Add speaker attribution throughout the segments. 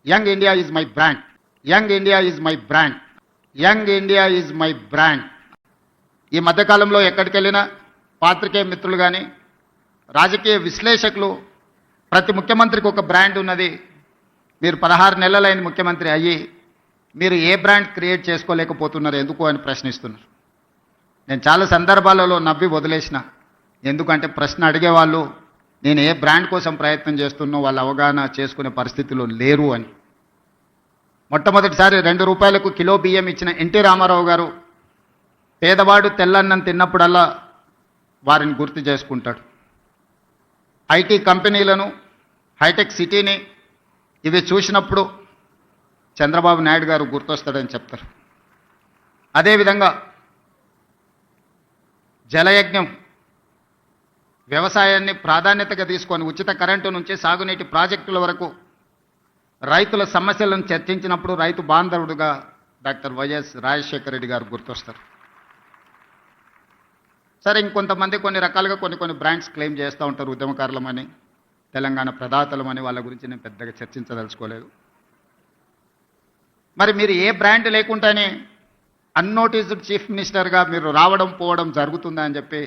Speaker 1: Young India is my brand. Young India is my brand. Young India is my brand. ఈ మధ్యకాలంలో ఎక్కడికి వెళ్ళినా పాత్రికేయ మిత్రులు కానీ రాజకీయ విశ్లేషకులు ప్రతి ముఖ్యమంత్రికి ఒక బ్రాండ్ ఉన్నది. మీరు 16 నెలలైన ముఖ్యమంత్రి అయ్యి మీరు ఏ బ్రాండ్ క్రియేట్ చేసుకోలేకపోతున్నారు ఎందుకు అని ప్రశ్నిస్తున్నారు. నేను చాలా సందర్భాలలో నవ్వి వదిలేసిన. ఎందుకంటే ప్రశ్న అడిగేవాళ్ళు నేను ఏ బ్రాండ్ కోసం ప్రయత్నం చేస్తున్నో వాళ్ళు అవగాహన చేసుకునే పరిస్థితిలో లేరు అని. మొట్టమొదటిసారి 2 రూపాయలకు కిలో బియ్యం ఇచ్చిన ఎన్టీ రామారావు గారు పేదవాడు తెల్లన్నం తిన్నప్పుడల్లా వారిని గుర్తు చేసుకుంటాడు. ఐటీ కంపెనీలను, హైటెక్ సిటీని ఇవి చూసినప్పుడు చంద్రబాబు నాయుడు గారు గుర్తొస్తాడని చెప్తారు. అదేవిధంగా జలయజ్ఞం వ్యవసాయాన్ని ప్రాధాన్యతగా తీసుకొని ఉచిత కరెంటు నుంచి సాగునీటి ప్రాజెక్టుల వరకు రైతుల సమస్యలను చర్చించినప్పుడు రైతు బాంధవుడుగా డాక్టర్ వైఎస్ రాజశేఖర రెడ్డి గారు గుర్తొస్తారు. సరే, ఇంకొంతమంది కొన్ని రకాలుగా కొన్ని బ్రాండ్స్ క్లెయిమ్ చేస్తూ ఉంటారు. ఉద్యమకారులమని, తెలంగాణ ప్రదాతలమని, వాళ్ళ గురించి నేను పెద్దగా చర్చించదలుచుకోలేదు. మరి మీరు ఏ బ్రాండ్ లేకుండానే అన్నోటీస్డ్ చీఫ్ మినిస్టర్గా మీరు రావడం పోవడం జరుగుతుందా అని చెప్పి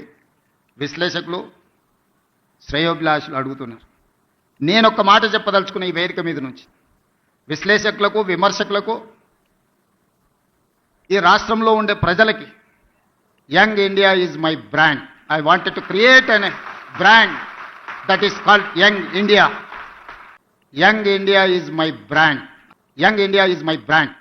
Speaker 1: విశ్లేషకులు, శ్రేయోభిలాషులు అడుగుతున్నారు. నేను ఒక మాట చెప్పదలుచుకున్న ఈ వేదిక మీద నుంచి విశ్లేషకులకు, విమర్శకులకు, ఈ రాష్ట్రంలో ఉండే ప్రజలకి, young India is my brand. I wanted to create an brand that is called young India. Young India is my brand. Young India is my brand.